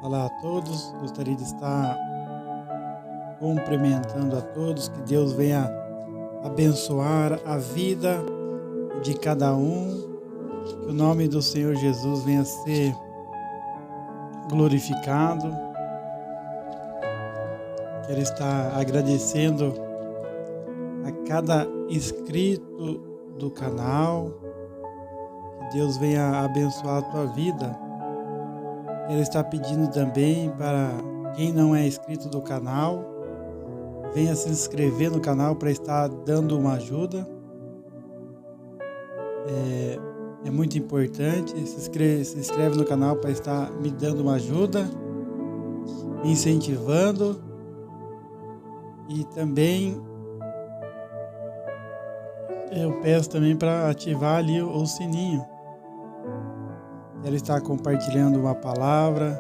Olá a todos, gostaria de estar cumprimentando a todos, que Deus venha abençoar a vida de cada um, que o nome do Senhor Jesus venha ser glorificado. Quero estar agradecendo a cada inscrito do canal, que Deus venha abençoar a tua vida. Quero estar pedindo também para quem não é inscrito do canal, venha se inscrever no canal para estar dando uma ajuda. É muito importante, se inscreve no canal para estar me dando uma ajuda, me incentivando. E também eu peço também para ativar ali o sininho. Quero estar compartilhando uma palavra,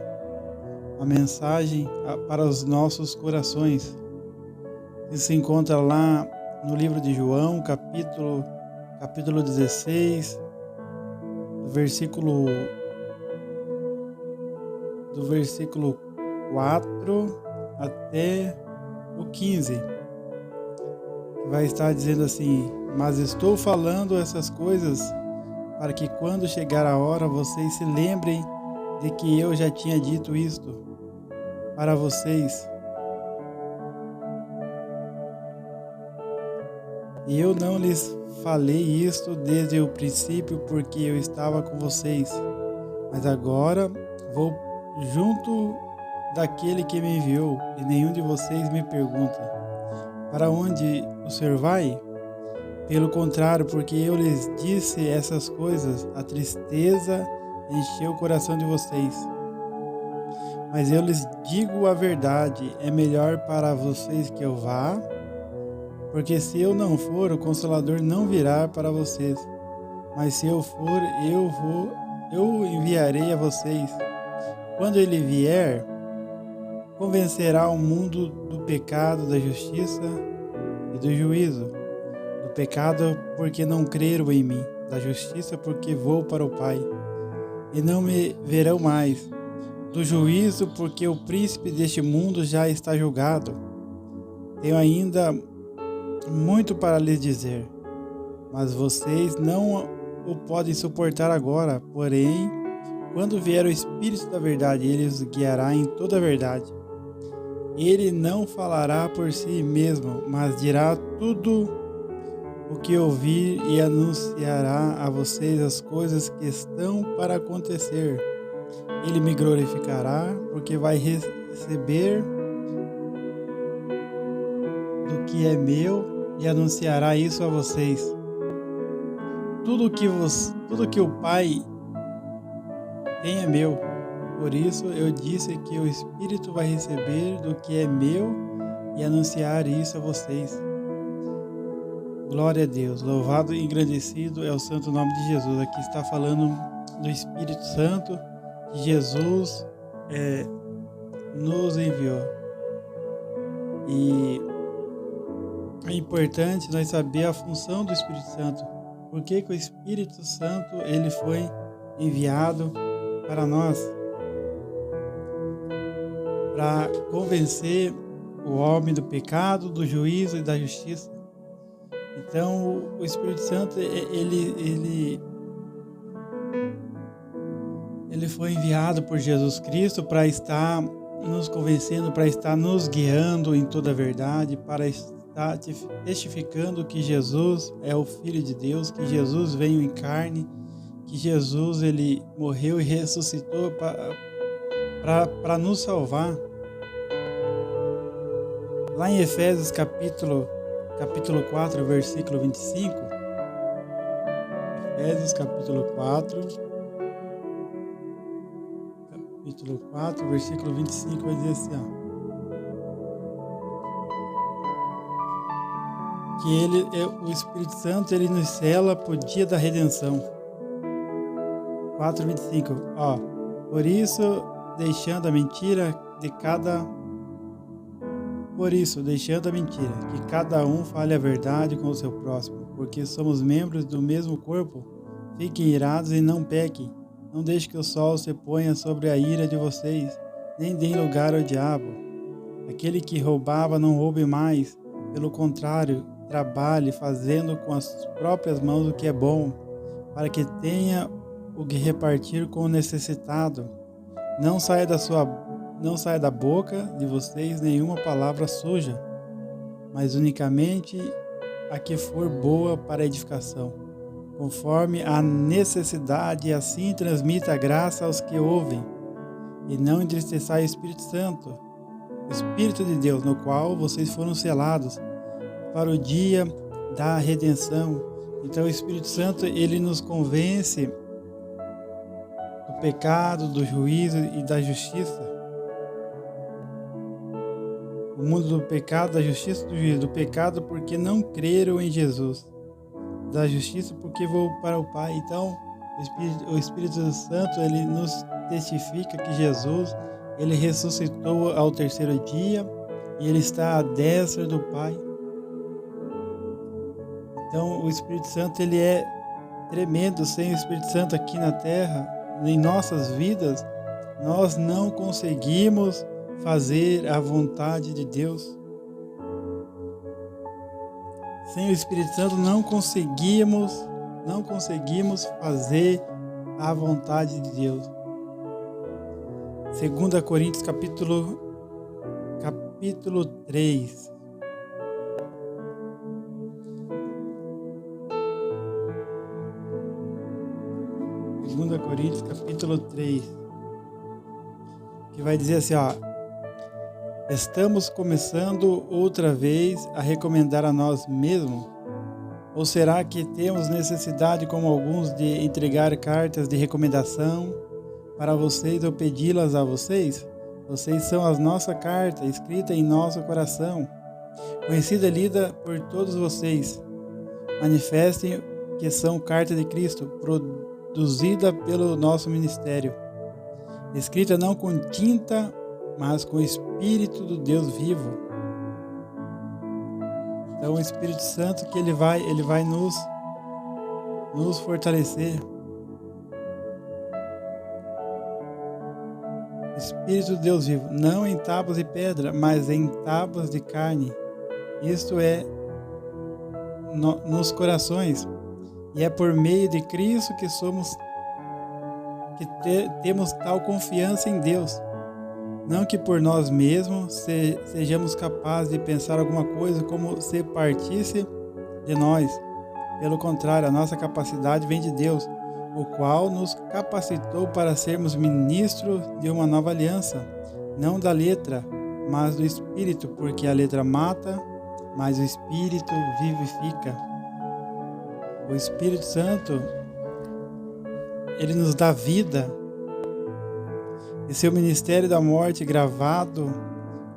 uma mensagem para os nossos corações. Isso se encontra lá no livro de João, capítulo 16, do versículo 4 até o 15, que vai estar dizendo assim: mas estou falando essas coisas para que quando chegar a hora vocês se lembrem de que eu já tinha dito isto para vocês. E eu não lhes falei isto desde o princípio porque eu estava com vocês. Mas agora vou junto daquele que me enviou, e nenhum de vocês me pergunta: para onde o Senhor vai? Pelo contrário, porque eu lhes disse essas coisas, a tristeza encheu o coração de vocês. Mas eu lhes digo a verdade, é melhor para vocês que eu vá, porque se eu não for, o Consolador não virá para vocês. Mas se eu for, eu enviarei a vocês. Quando ele vier, convencerá o mundo do pecado, da justiça e do juízo. Do pecado, porque não creram em mim. Da justiça, porque vou para o Pai, e não me verão mais. Do juízo, porque o príncipe deste mundo já está julgado. Tenho ainda muito para lhes dizer, mas vocês não o podem suportar agora. Porém, quando vier o Espírito da verdade, ele os guiará em toda a verdade. Ele não falará por si mesmo, mas dirá tudo o que ouvir e anunciará a vocês as coisas que estão para acontecer. Ele me glorificará, porque vai receber do que é meu e anunciará isso a vocês. Tudo que o Pai tem é meu. Por isso eu disse que o Espírito vai receber do que é meu e anunciar isso a vocês. Glória a Deus, louvado e engrandecido é o santo nome de Jesus. Aqui está falando do Espírito Santo que Jesus nos enviou. E é importante nós saber a função do Espírito Santo. Por que o Espírito Santo ele foi enviado para nós? Para convencer o homem do pecado, do juízo e da justiça. Então, o Espírito Santo, ele foi enviado por Jesus Cristo para estar nos convencendo, para estar nos guiando em toda a verdade, para estar testificando que Jesus é o Filho de Deus, que Jesus veio em carne, que Jesus ele morreu e ressuscitou para nos salvar. Lá em Efésios capítulo 4, versículo 25, Efésios capítulo 4, versículo 25, vai dizer assim, que o Espírito Santo, ele nos sela para o dia da redenção. 4:25, por isso, deixando a mentira, que cada um fale a verdade com o seu próximo, porque somos membros do mesmo corpo. Fiquem irados e não pequem. Não deixe que o sol se ponha sobre a ira de vocês, nem deem lugar ao diabo. Aquele que roubava não roube mais, pelo contrário, trabalhe fazendo com as próprias mãos o que é bom, para que tenha o que repartir com o necessitado. Não saia da boca de vocês nenhuma palavra suja, mas unicamente a que for boa para edificação, conforme a necessidade, e assim transmita a graça aos que ouvem. E não entristeçai o Espírito Santo, o Espírito de Deus, no qual vocês foram selados para o dia da redenção. Então o Espírito Santo, ele nos convence do pecado, do juízo e da justiça. O mundo do pecado, da justiça e do juízo. Do pecado porque não creram em Jesus. Da justiça porque vou para o Pai. Então o Espírito Santo, ele nos testifica que Jesus, ele ressuscitou ao terceiro dia e ele está à destra do Pai. Então o Espírito Santo, ele é tremendo. Sem o Espírito Santo aqui na terra, em nossas vidas, nós não conseguimos fazer a vontade de Deus. Sem o Espírito Santo não conseguimos fazer a vontade de Deus. 2 Coríntios capítulo 3. Coríntios capítulo 3, que vai dizer assim, estamos começando outra vez a recomendar a nós mesmos? Ou será que temos necessidade, como alguns, de entregar cartas de recomendação para vocês ou pedi-las a vocês? Vocês são a nossa carta, escrita em nosso coração, conhecida e lida por todos vocês. Manifestem que são carta de Cristo, produzida pelo nosso ministério, escrita não com tinta, mas com o Espírito do Deus vivo. Então o Espírito Santo que ele vai nos fortalecer. Espírito do Deus vivo, não em tábuas de pedra, mas em tábuas de carne. Isto é, nos corações. E é por meio de Cristo que temos tal confiança em Deus. Não que por nós mesmos sejamos capazes de pensar alguma coisa como se partisse de nós. Pelo contrário, a nossa capacidade vem de Deus, o qual nos capacitou para sermos ministros de uma nova aliança, não da letra, mas do Espírito, porque a letra mata, mas o Espírito vivifica. O Espírito Santo, ele nos dá vida. E seu ministério da morte, gravado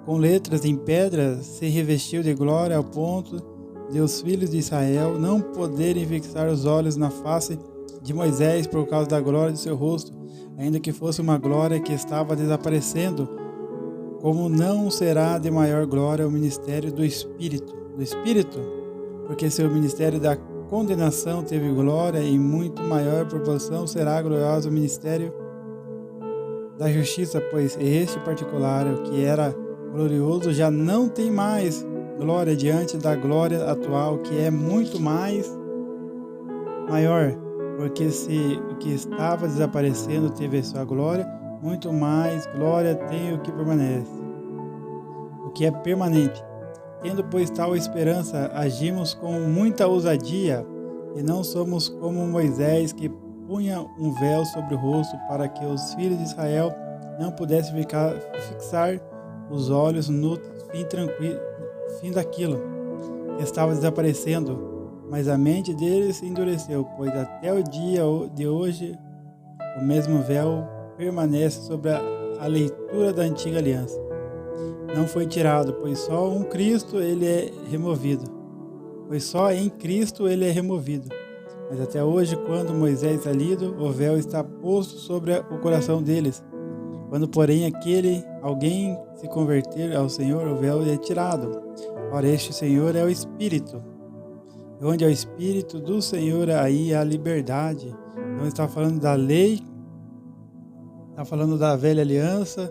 com letras em pedra, se revestiu de glória ao ponto de os filhos de Israel não poderem fixar os olhos na face de Moisés por causa da glória de seu rosto, ainda que fosse uma glória que estava desaparecendo, como não será de maior glória o ministério do Espírito. Porque seu ministério da condenação teve glória, e em muito maior proporção será glorioso o ministério da justiça, pois este particular, o que era glorioso, já não tem mais glória diante da glória atual, que é muito mais maior, porque se o que estava desaparecendo teve sua glória, muito mais glória tem o que permanece, o que é permanente. Tendo, pois, tal esperança, agimos com muita ousadia, e não somos como Moisés, que punha um véu sobre o rosto para que os filhos de Israel não pudessem fixar os olhos no fim daquilo que estava desaparecendo. Mas a mente deles se endureceu, pois até o dia de hoje o mesmo véu permanece sobre a leitura da antiga aliança. Não foi tirado, pois só um Cristo ele é removido. Mas até hoje, quando Moisés é lido, o véu está posto sobre o coração deles. Quando, porém, alguém se converter ao Senhor, o véu é tirado. Ora, este Senhor é o Espírito. E onde é o Espírito do Senhor, aí há liberdade. Então está falando da lei, está falando da velha aliança,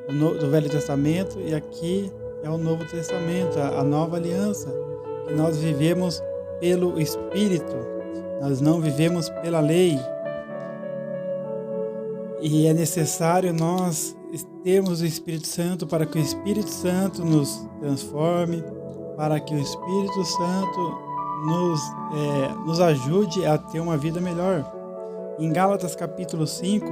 do Velho Testamento, e aqui é o Novo Testamento, a nova aliança, que nós vivemos pelo Espírito, nós não vivemos pela lei. E é necessário nós termos o Espírito Santo para que o Espírito Santo nos transforme, para que o Espírito Santo nos ajude a ter uma vida melhor. Em Gálatas capítulo 5,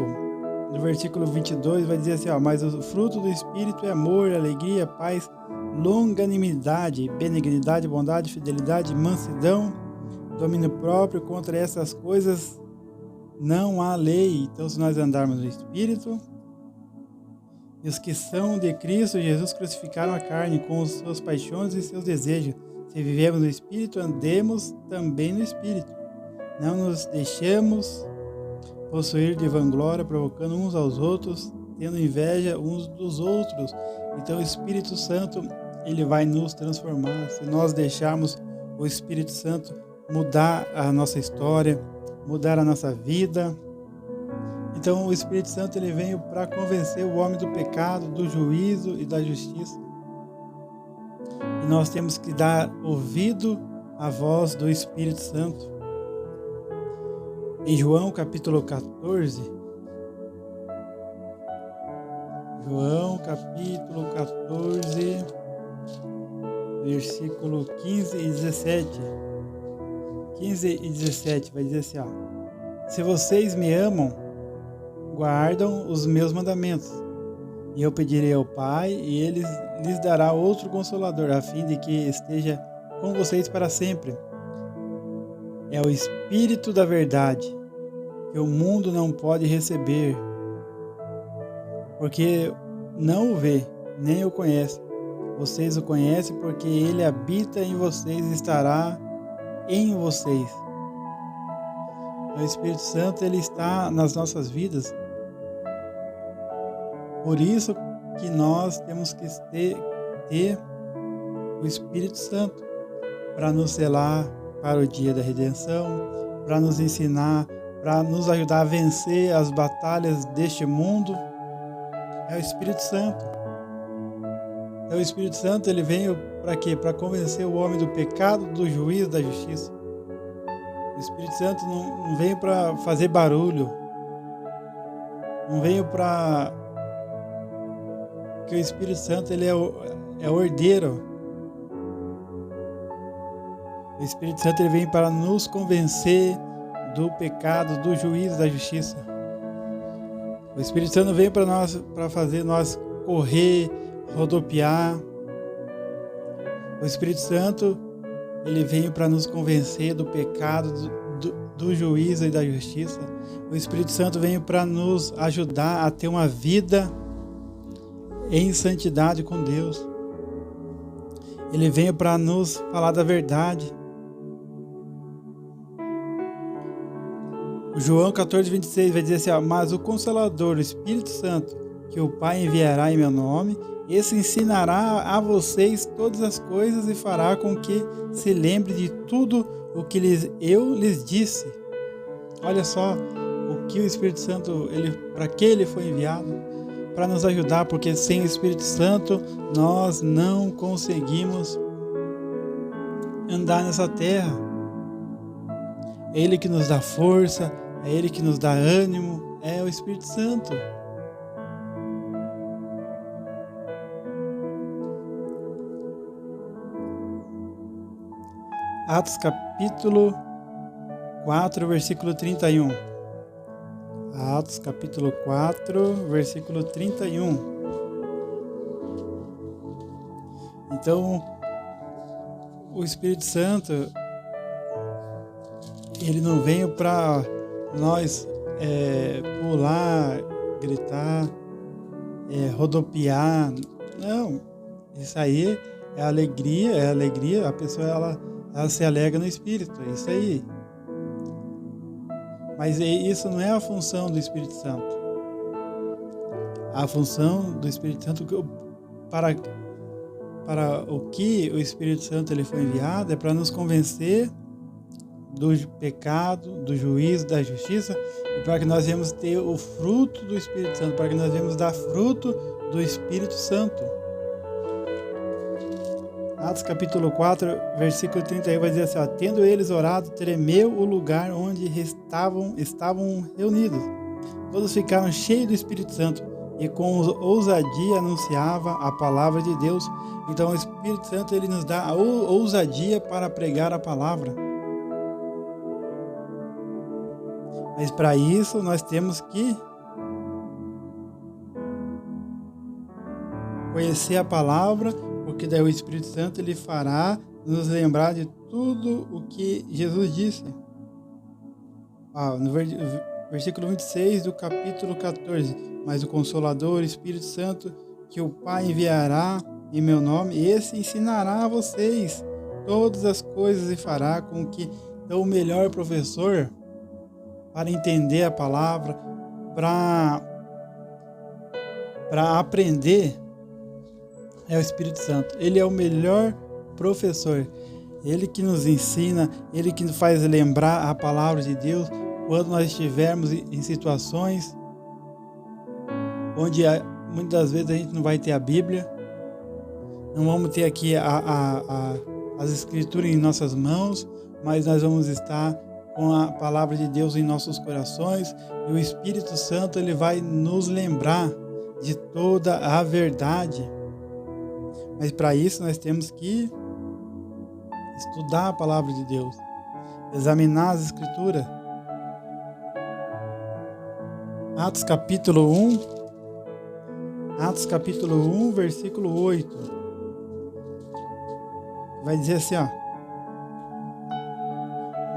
no versículo 22, vai dizer assim, mas o fruto do Espírito é amor, alegria, paz, longanimidade, benignidade, bondade, fidelidade, mansidão, domínio próprio. Contra essas coisas não há lei. Então, se nós andarmos no Espírito, e os que são de Cristo Jesus crucificaram a carne com as suas paixões e seus desejos. Se vivemos no Espírito, andemos também no Espírito. Não nos deixemos possuir de vanglória, provocando uns aos outros, tendo inveja uns dos outros. Então o Espírito Santo, ele vai nos transformar. Se nós deixarmos o Espírito Santo mudar a nossa história, mudar a nossa vida. Então o Espírito Santo, ele veio para convencer o homem do pecado, do juízo e da justiça. E nós temos que dar ouvido à voz do Espírito Santo. Em João capítulo 14, João capítulo 14, versículo 15 e 17. 15 e 17 vai dizer assim, se vocês me amam, guardam os meus mandamentos, e eu pedirei ao Pai, e Ele lhes dará outro Consolador, a fim de que esteja com vocês para sempre. É o Espírito da verdade, que o mundo não pode receber, porque não o vê, nem o conhece. Vocês o conhecem, porque Ele habita em vocês e estará em vocês. O Espírito Santo, ele está nas nossas vidas. Por isso que nós temos que ter o Espírito Santo para nos selar para o dia da redenção, para nos ensinar, para nos ajudar a vencer as batalhas deste mundo. É o Espírito Santo. Então, o Espírito Santo, ele veio para quê? Para convencer o homem do pecado, do juízo, da justiça. O Espírito Santo não veio para fazer barulho, não veio para... Porque o Espírito Santo, ele é ordeiro. O Espírito Santo, ele vem para nos convencer do pecado, do juízo, da justiça. O Espírito Santo veio para nós, para fazer nós correr, rodopiar. O Espírito Santo, ele veio para nos convencer do pecado, do juízo e da justiça. O Espírito Santo veio para nos ajudar a ter uma vida em santidade com Deus. Ele veio para nos falar da verdade. O João 14, 26 vai dizer assim, mas o Consolador, o Espírito Santo, que o Pai enviará em meu nome, esse ensinará a vocês todas as coisas e fará com que se lembre de tudo o que eu lhes disse. Olha só o que o Espírito Santo, para que ele foi enviado? Para nos ajudar, porque sem o Espírito Santo nós não conseguimos andar nessa terra. É Ele que nos dá força, é Ele que nos dá ânimo, é o Espírito Santo. Atos capítulo 4, versículo 31. Atos capítulo 4, versículo 31. Então, o Espírito Santo, ele não veio para nós pular, gritar, rodopiar. Não, isso aí é alegria. A pessoa ela se alegra no Espírito, é isso aí. Mas isso não é a função do Espírito Santo. A função do Espírito Santo, para o que o Espírito Santo ele foi enviado, é para nos convencer do pecado, do juízo, da justiça, e para que nós venhamos ter o fruto do Espírito Santo, para que nós venhamos dar fruto do Espírito Santo. Atos capítulo 4, versículo 31 vai dizer assim, ó, tendo eles orado, tremeu o lugar onde estavam reunidos. Todos ficaram cheios do Espírito Santo e com ousadia anunciava a palavra de Deus. Então o Espírito Santo ele nos dá a ousadia para pregar a palavra. Mas para isso nós temos que conhecer a palavra, porque daí o Espírito Santo ele fará nos lembrar de tudo o que Jesus disse. No versículo 26 do capítulo 14, mas o Consolador, o Espírito Santo, que o Pai enviará em meu nome, esse ensinará a vocês todas as coisas e fará com que o melhor professor para entender a palavra, para aprender, é o Espírito Santo. Ele é o melhor professor. Ele que nos ensina, ele que nos faz lembrar a palavra de Deus quando nós estivermos em situações onde muitas das vezes a gente não vai ter a Bíblia, não vamos ter aqui as Escrituras em nossas mãos, mas nós vamos estar com a palavra de Deus em nossos corações e o Espírito Santo ele vai nos lembrar de toda a verdade. Mas para isso nós temos que estudar a palavra de Deus, examinar as Escrituras. Atos capítulo 1, versículo 8. Vai dizer assim, ó.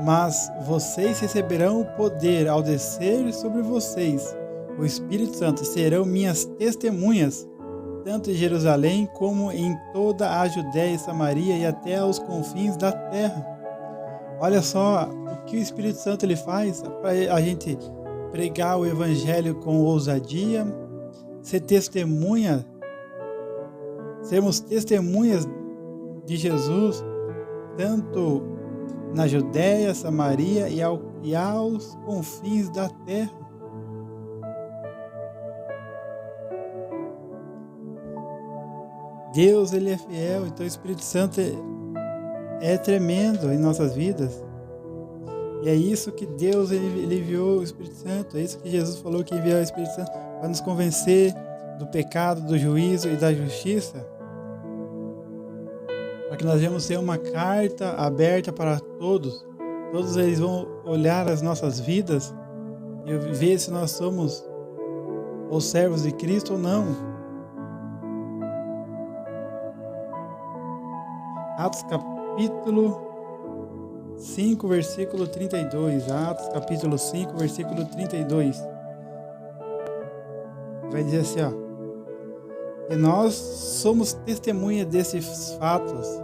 Mas vocês receberão o poder ao descer sobre vocês o Espírito Santo, serão minhas testemunhas, tanto em Jerusalém como em toda a Judéia e Samaria e até aos confins da terra. Olha só o que o Espírito Santo ele faz para a gente pregar o Evangelho com ousadia, ser testemunha, sermos testemunhas de Jesus, tanto na Judéia, Samaria e aos confins da terra. Deus ele é fiel, então o Espírito Santo é tremendo em nossas vidas. E é isso que Deus ele enviou o Espírito Santo, é isso que Jesus falou que enviou o Espírito Santo para nos convencer do pecado, do juízo e da justiça. Para que nós venhamos ter uma carta aberta para todos. Todos eles vão olhar as nossas vidas e ver se nós somos os servos de Cristo ou não. Atos capítulo 5, versículo 32. Atos capítulo 5, versículo 32. Vai dizer assim, ó. E nós somos testemunha desses fatos.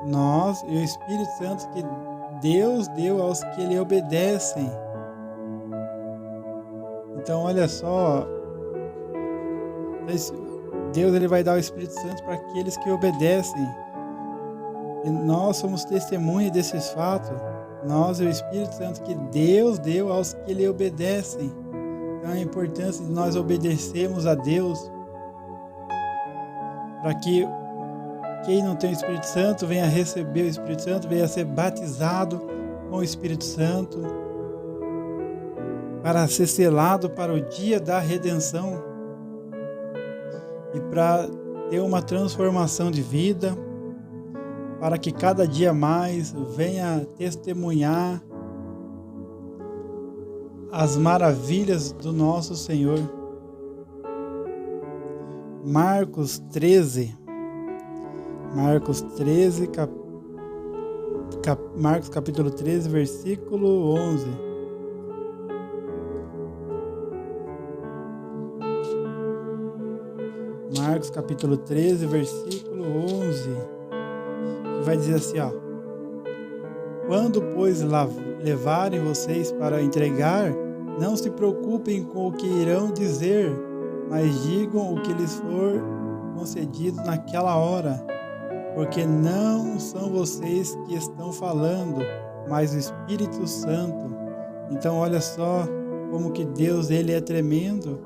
Nós e o Espírito Santo que Deus deu aos que lhe obedecem. Então, olha só. Deus ele vai dar o Espírito Santo para aqueles que obedecem. E nós somos testemunha desses fatos. Nós e o Espírito Santo que Deus deu aos que lhe obedecem. Então a importância de nós obedecermos a Deus. Para que quem não tem o Espírito Santo venha receber o Espírito Santo, venha ser batizado com o Espírito Santo. Para ser selado para o dia da redenção. E para ter uma transformação de vida, para que cada dia mais venha testemunhar as maravilhas do nosso Senhor. Marcos 13, Marcos capítulo 13, versículo 11. Marcos capítulo 13, versículo 11, que vai dizer assim, ó. Quando, pois, levarem vocês para entregar, não se preocupem com o que irão dizer, mas digam o que lhes for concedido naquela hora, porque não são vocês que estão falando, mas o Espírito Santo. Então, olha só como que Deus ele é tremendo.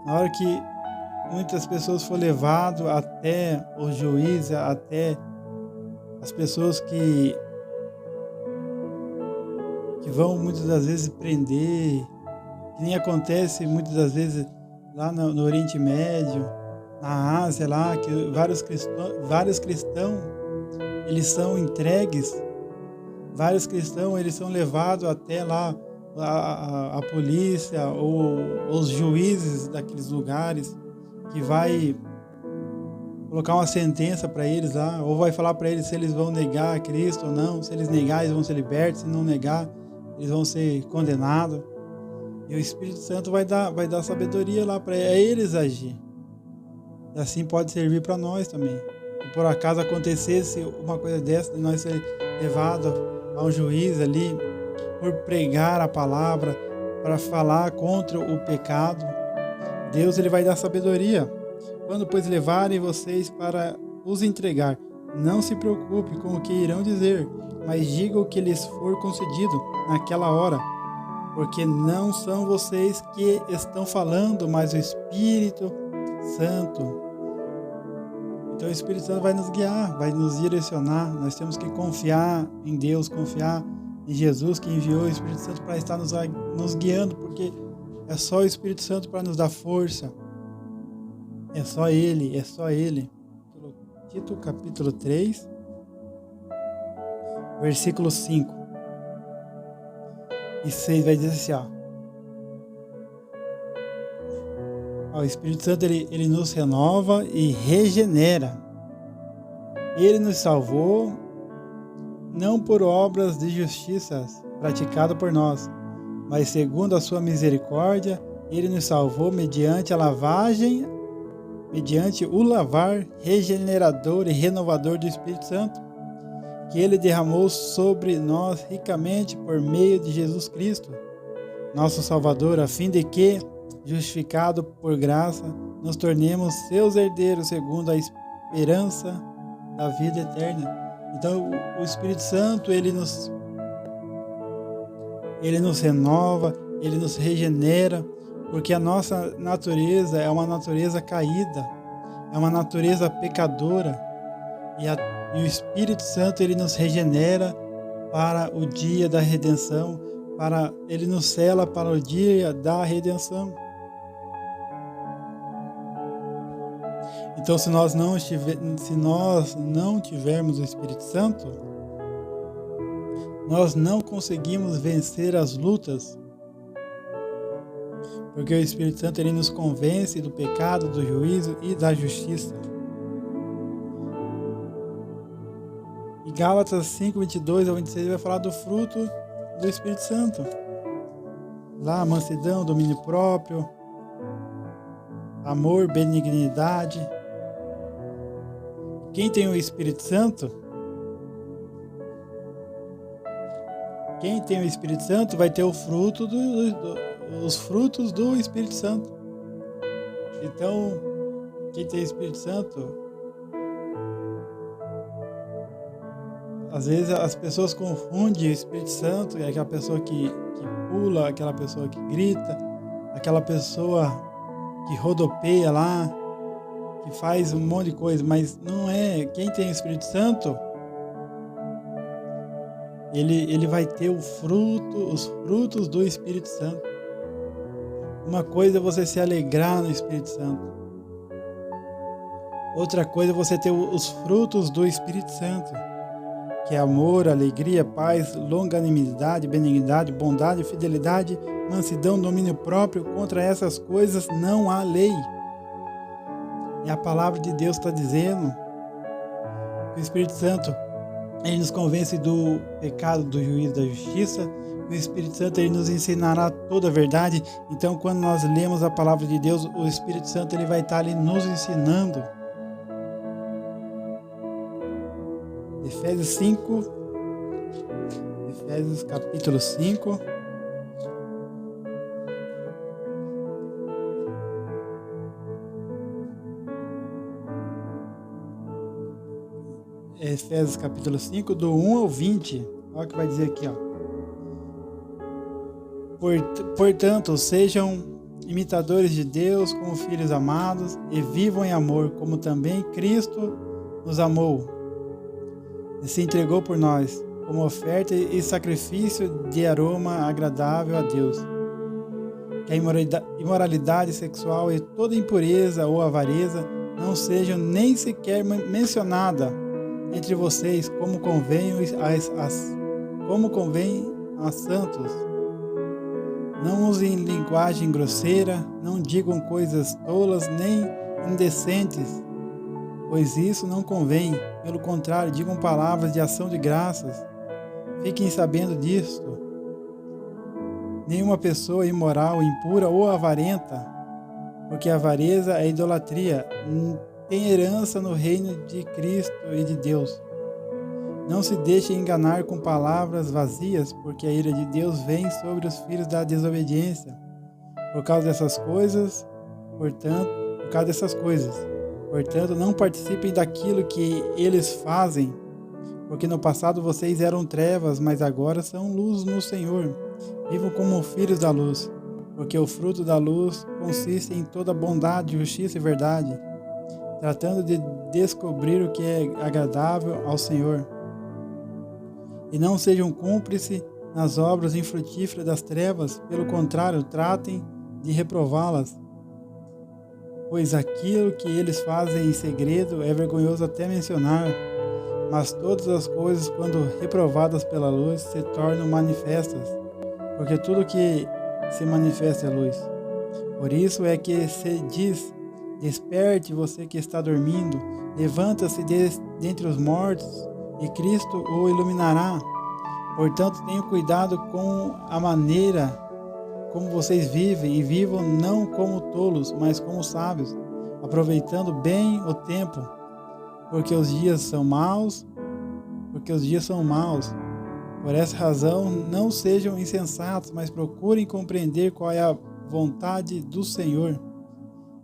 Na hora que muitas pessoas foram levadas até o juiz, até as pessoas que vão muitas das vezes prender, que nem acontece muitas das vezes lá no Oriente Médio, na Ásia lá, que vários cristãos eles são entregues, vários cristãos eles são levados até lá a polícia ou os juízes daqueles lugares que vai colocar uma sentença para eles lá, ou vai falar para eles se eles vão negar a Cristo ou não. Se eles negarem, eles vão ser libertos; se não negar, eles vão ser condenados. E o Espírito Santo vai dar sabedoria lá para eles agir. E assim pode servir para nós também. Se por acaso acontecesse uma coisa dessa, de nós ser levado a um juiz ali por pregar a palavra, para falar contra o pecado, Deus ele vai dar sabedoria. Quando, pois, levarem vocês para os entregar, não se preocupe com o que irão dizer, mas diga o que lhes for concedido naquela hora, porque não são vocês que estão falando, mas o Espírito Santo. Então o Espírito Santo vai nos guiar, vai nos direcionar. Nós temos que confiar em Deus, confiar em Jesus, que enviou o Espírito Santo para estar nos guiando, porque é só o Espírito Santo para nos dar força. É só Ele, é só Ele. Tito capítulo 3, versículo 5 e 6 vai dizer assim, o Espírito Santo ele nos renova e regenera. Ele nos salvou não por obras de justiça praticadas por nós, mas segundo a sua misericórdia, ele nos salvou mediante o lavar regenerador e renovador do Espírito Santo, que ele derramou sobre nós ricamente por meio de Jesus Cristo, nosso Salvador, a fim de que, justificado por graça, nos tornemos seus herdeiros segundo a esperança da vida eterna. Então, o Espírito Santo, ele nos renova, ele nos regenera, porque a nossa natureza é uma natureza caída, é uma natureza pecadora, e o Espírito Santo ele nos regenera para o dia da redenção, ele nos sela para o dia da redenção. Então, se nós não tivermos o Espírito Santo, nós não conseguimos vencer as lutas, porque o Espírito Santo ele nos convence do pecado, do juízo e da justiça. E Gálatas 5, 22 ao 26 vai falar do fruto do Espírito Santo. Lá, mansidão, domínio próprio, amor, benignidade. Quem tem o Espírito Santo, vai ter o fruto os frutos do Espírito Santo. Então, quem tem o Espírito Santo, às vezes as pessoas confundem o Espírito Santo, é aquela pessoa que pula, aquela pessoa que grita, aquela pessoa que rodopeia lá, que faz um monte de coisa, mas não é. Quem tem o Espírito Santo, ele vai ter os frutos do Espírito Santo. Uma coisa é você se alegrar no Espírito Santo. Outra coisa é você ter os frutos do Espírito Santo, que é amor, alegria, paz, longanimidade, benignidade, bondade, fidelidade, mansidão, domínio próprio. Contra essas coisas não há lei. E a palavra de Deus está dizendo que o Espírito Santo ele nos convence do pecado, do juízo, da justiça. O Espírito Santo ele nos ensinará toda a verdade. Então, quando nós lemos a palavra de Deus, o Espírito Santo ele vai estar ali nos ensinando. Efésios capítulo 5. Efésios capítulo 5, do 1 ao 20. Olha o que vai dizer aqui, Portanto, sejam imitadores de Deus como filhos amados, e vivam em amor, como também Cristo nos amou e se entregou por nós, como oferta e sacrifício de aroma agradável a Deus. Que a imoralidade sexual e toda impureza ou avareza não sejam nem sequer mencionada entre vocês, como convém a santos. Não usem linguagem grosseira, não digam coisas tolas nem indecentes, pois isso não convém. Pelo contrário, digam palavras de ação de graças. Fiquem sabendo disto. Nenhuma pessoa imoral, impura ou avarenta, porque a avareza é idolatria, tem herança no reino de Cristo e de Deus. Não se deixe enganar com palavras vazias, porque a ira de Deus vem sobre os filhos da desobediência. Por causa dessas coisas, portanto, não participem daquilo que eles fazem, porque no passado vocês eram trevas, mas agora são luz no Senhor. Vivam como filhos da luz, porque o fruto da luz consiste em toda bondade, justiça e verdade, tratando de descobrir o que é agradável ao Senhor. E não sejam cúmplices nas obras infrutíferas das trevas, pelo contrário, tratem de reprová-las, pois aquilo que eles fazem em segredo é vergonhoso até mencionar, mas todas as coisas, quando reprovadas pela luz, se tornam manifestas, porque tudo que se manifesta é luz. Por isso é que se diz: desperte você que está dormindo, levanta-se dentre os mortos, e Cristo o iluminará. Portanto, tenham cuidado com a maneira como vocês vivem, e vivam não como tolos, mas como sábios, aproveitando bem o tempo, porque os dias são maus. Por essa razão, não sejam insensatos, mas procurem compreender qual é a vontade do Senhor.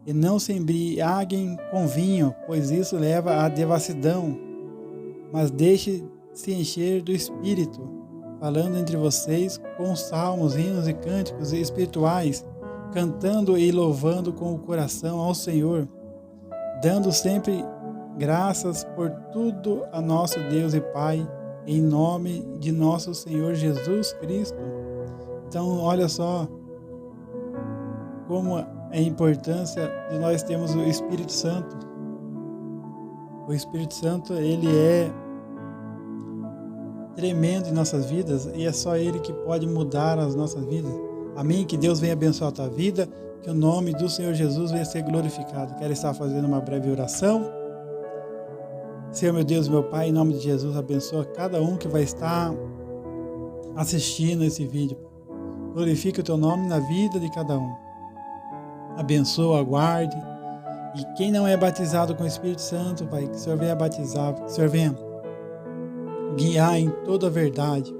E não se embriaguem com vinho, pois isso leva à devassidão, mas deixe-se encher do Espírito, falando entre vocês com salmos, hinos e cânticos espirituais, cantando e louvando com o coração ao Senhor, dando sempre graças por tudo a nosso Deus e Pai, em nome de nosso Senhor Jesus Cristo. Então, olha só como é a importância de nós termos o Espírito Santo. O Espírito Santo, ele é tremendo em nossas vidas, e é só Ele que pode mudar as nossas vidas. Amém? Que Deus venha abençoar a tua vida, que o nome do Senhor Jesus venha ser glorificado. Quero estar fazendo uma breve oração. Senhor, meu Deus, meu Pai, em nome de Jesus, abençoa cada um que vai estar assistindo esse vídeo. Glorifica o teu nome na vida de cada um. Abençoa, guarde. E quem não é batizado com o Espírito Santo, Pai, que o Senhor venha batizar, que o Senhor venha guiar em toda a verdade.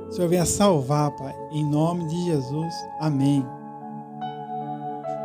O Senhor venha salvar, Pai, em nome de Jesus. Amém.